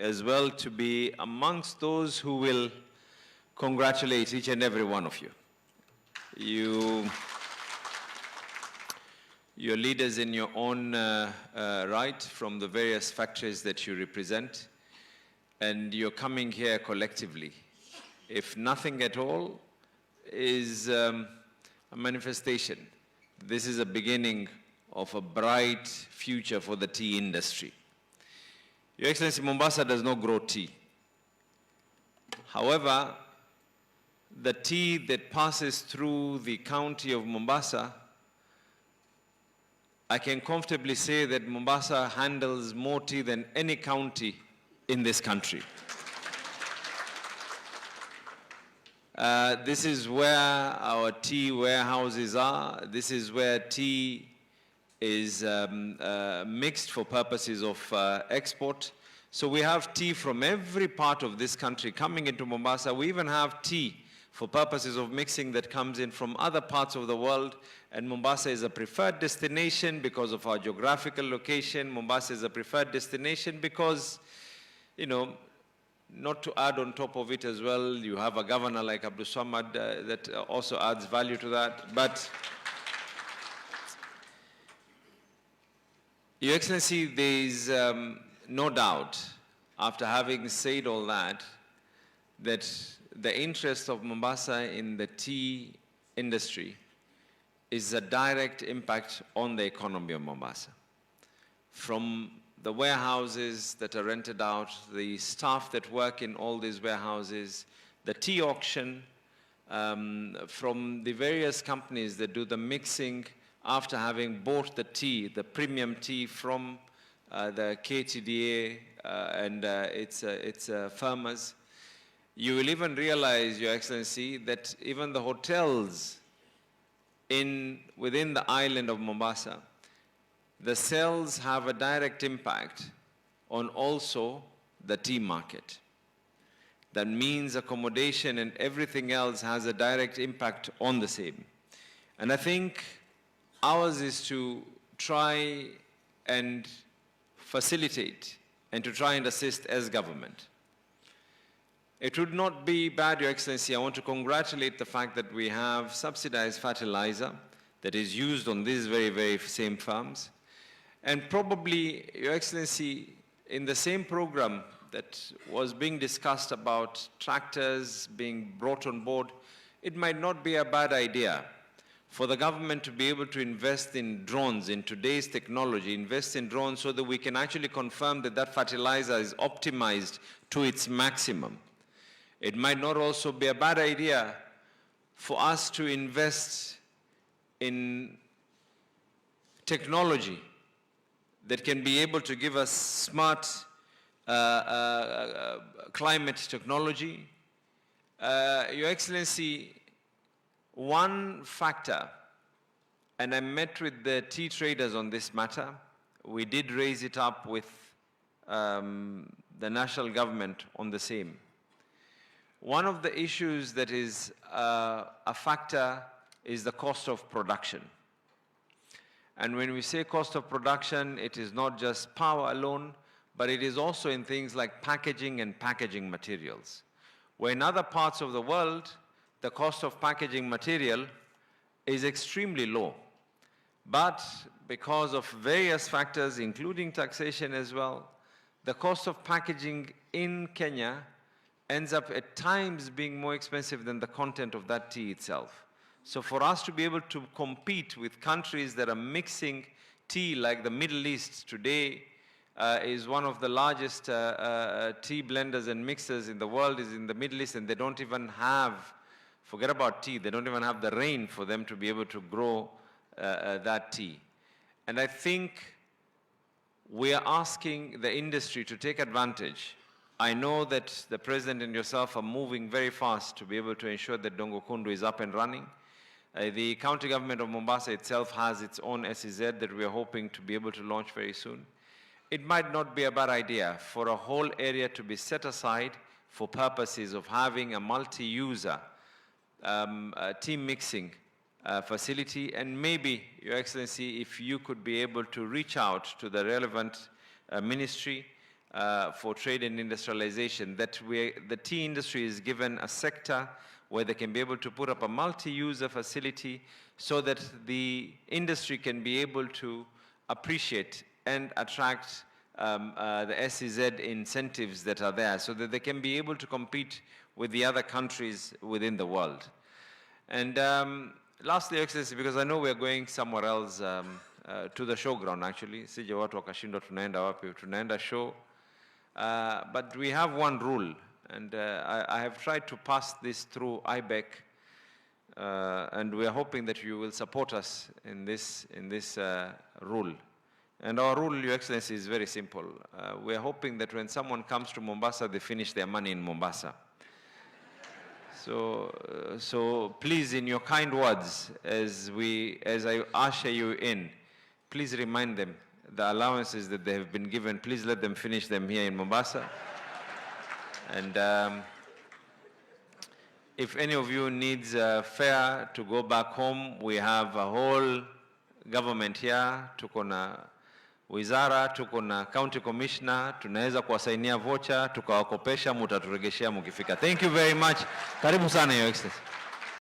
as well to be amongst those who will congratulate each and every one of you. You're leaders in your own right from the various factories that you represent, and you're coming here collectively. If nothing at all is a manifestation, this is a beginning of a bright future for the tea industry. Your Excellency, Mombasa does not grow tea. However, the tea that passes through the county of Mombasa, I can comfortably say that Mombasa handles more tea than any county in this country. This is where our tea warehouses are. This is where tea is mixed for purposes of export. So we have tea from every part of this country coming into Mombasa. We even have tea for purposes of mixing that comes in from other parts of the world. And Mombasa is a preferred destination because of our geographical location. Mombasa is a preferred destination because, you know, not to add on top of it as well, you have a governor like Abdulswamad that also adds value to that. But, Your Excellency, there is no doubt, after having said all that, that the interest of Mombasa in the tea industry is a direct impact on the economy of Mombasa. From the warehouses that are rented out, the staff that work in all these warehouses, the tea auction, from the various companies that do the mixing after having bought the tea, the premium tea from the Ktda and its farmers. You will even realize, Your Excellency, that even the hotels within the island of Mombasa, the sales have a direct impact on also the tea market. That means accommodation and everything else has a direct impact on the same. And I think ours is to try and facilitate and to try and assist as government. It would not be bad, Your Excellency. I want to congratulate the fact that we have subsidized fertilizer that is used on these very, very same farms. And probably, Your Excellency, in the same program that was being discussed about tractors being brought on board, it might not be a bad idea for the government to be able to invest in drones, in today's technology, invest in drones so that we can actually confirm that that fertilizer is optimized to its maximum. It might not also be a bad idea for us to invest in technology that can be able to give us smart climate technology. Your Excellency, one factor, and I met with the tea traders on this matter, we did raise it up with the national government on the same. One of the issues that is a factor is the cost of production. And when we say cost of production, it is not just power alone, but it is also in things like packaging and packaging materials. Where in other parts of the world, the cost of packaging material is extremely low. But because of various factors, including taxation as well, the cost of packaging in Kenya ends up at times being more expensive than the content of that tea itself. So for us to be able to compete with countries that are mixing tea, like the Middle East today, is one of the largest tea blenders and mixers in the world, is in the Middle East, and they don't even have, forget about tea, they don't even have the rain for them to be able to grow that tea. And I think we are asking the industry to take advantage. I know that the President and yourself are moving very fast to be able to ensure that Dongo Kundu is up and running. The county government of Mombasa itself has its own SEZ that we are hoping to be able to launch very soon. It might not be a bad idea for a whole area to be set aside for purposes of having a multi-user tea mixing facility. And maybe, Your Excellency, if you could be able to reach out to the relevant ministry for trade and industrialization, that the tea industry is given a sector where they can be able to put up a multi-user facility so that the industry can be able to appreciate and attract the SEZ incentives that are there so that they can be able to compete with the other countries within the world. And lastly, Your Excellency, because I know we are going somewhere else, to the showground actually, sije watu wakashindwa tunaenda wapi, tunaenda show. But we have one rule, and I have tried to pass this through IBEC, and we are hoping that you will support us in this rule. And our rule, Your Excellency, is very simple. We are hoping that when someone comes to Mombasa, they finish their money in Mombasa. So please, in your kind words, as I usher you in, please remind them the allowances that they have been given. Please let them finish them here in Mombasa. And if any of you needs a fare to go back home, we have a whole government here. Tuko na wizara, tuko na county commissioner, tunaweza kuwasainia voucher, tukawakopesha, mutaturegeshea mukifika. Thank you very much. Karibu sana, Your Excellency.